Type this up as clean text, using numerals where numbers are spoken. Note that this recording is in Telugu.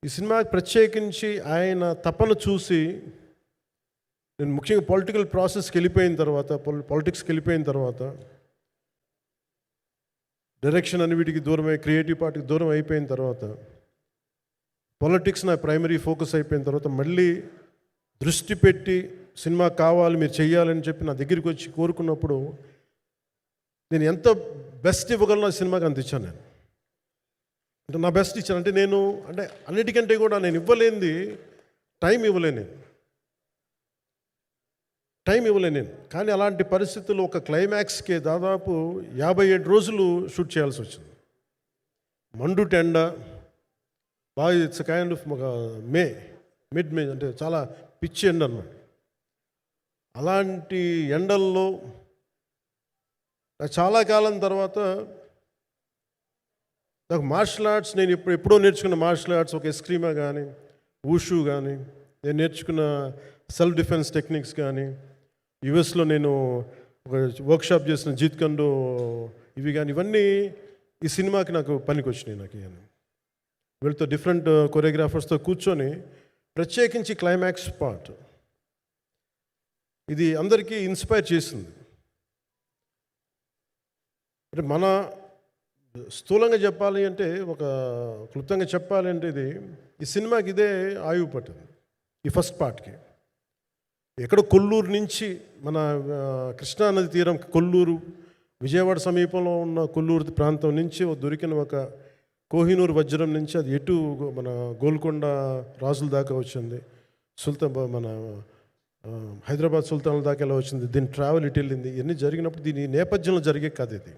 ఈ సినిమాకి ప్రత్యేకించి ఆయన తపన చూసి నేను ముఖ్యంగా పొలిటికల్ ప్రాసెస్కి వెళ్ళిపోయిన తర్వాత పాలిటిక్స్కి వెళ్ళిపోయిన తర్వాత డైరెక్షన్ అని వీటికి దూరమై క్రియేటివ్ పార్టీకి దూరం అయిపోయిన తర్వాత పాలిటిక్స్ నా ప్రైమరీ ఫోకస్ అయిపోయిన తర్వాత మళ్ళీ దృష్టి పెట్టి సినిమా కావాలి మీరు చెయ్యాలని చెప్పి నా దగ్గరికి వచ్చి కోరుకున్నప్పుడు నేను ఎంత బెస్ట్ ఇవ్వగలను ఆ సినిమాకి అంత ఇచ్చాను. నేను అంటే నా బెస్ట్ ఇచ్చాను. అంటే నేను అంటే అన్నిటికంటే కూడా నేను ఇవ్వలేనిది టైం ఇవ్వలేను నేను. కానీ అలాంటి పరిస్థితుల్లో ఒక క్లైమాక్స్కి దాదాపు 57 రోజులు షూట్ చేయాల్సి వచ్చింది. మండు టెండ బాగా ఇట్స్ కైండ్ ఆఫ్ ఒక మిడ్ మే అంటే చాలా పిచ్చి ఎండ అన్నమాట. అలాంటి ఎండల్లో చాలా కాలం తర్వాత నాకు మార్షల్ ఆర్ట్స్ నేను ఎప్పుడో నేర్చుకున్న మార్షల్ ఆర్ట్స్ ఒక ఎస్క్రీమా కానీ ఊషు కానీ నేను నేర్చుకున్న సెల్ఫ్ డిఫెన్స్ టెక్నిక్స్ కానీ యుఎస్లో నేను ఒక వర్క్షాప్ చేసిన జీత్ కండో ఇవి కానీ ఇవన్నీ ఈ సినిమాకి నాకు పనికి వచ్చినాయి. నాకు వీళ్ళతో డిఫరెంట్ కొరియోగ్రాఫర్స్తో కూర్చొని ప్రత్యేకించి క్లైమాక్స్ పార్ట్ ఇది అందరికీ ఇన్స్పైర్ చేసింది. అంటే మన స్థూలంగా చెప్పాలి అంటే ఒక క్లుప్తంగా చెప్పాలి అంటే ఈ సినిమాకి ఇదే ఆయువు పట్టింది. ఈ ఫస్ట్ పార్ట్కి ఎక్కడో కొల్లూరు నుంచి మన కృష్ణానది తీరం కొల్లూరు విజయవాడ సమీపంలో ఉన్న కొల్లూరు ప్రాంతం నుంచి దొరికిన ఒక కోహినూరు వజ్రం నుంచి అది ఎటు మన గోల్కొండ రాజుల దాకా వచ్చింది, మన హైదరాబాద్ సుల్తాన్ల దాకా ఎలా వచ్చింది, దీని ట్రావెల్ ఇటు వెళ్ళింది. ఇవన్నీ జరిగినప్పుడు దీని నేపథ్యంలో జరిగే కథ ఇది.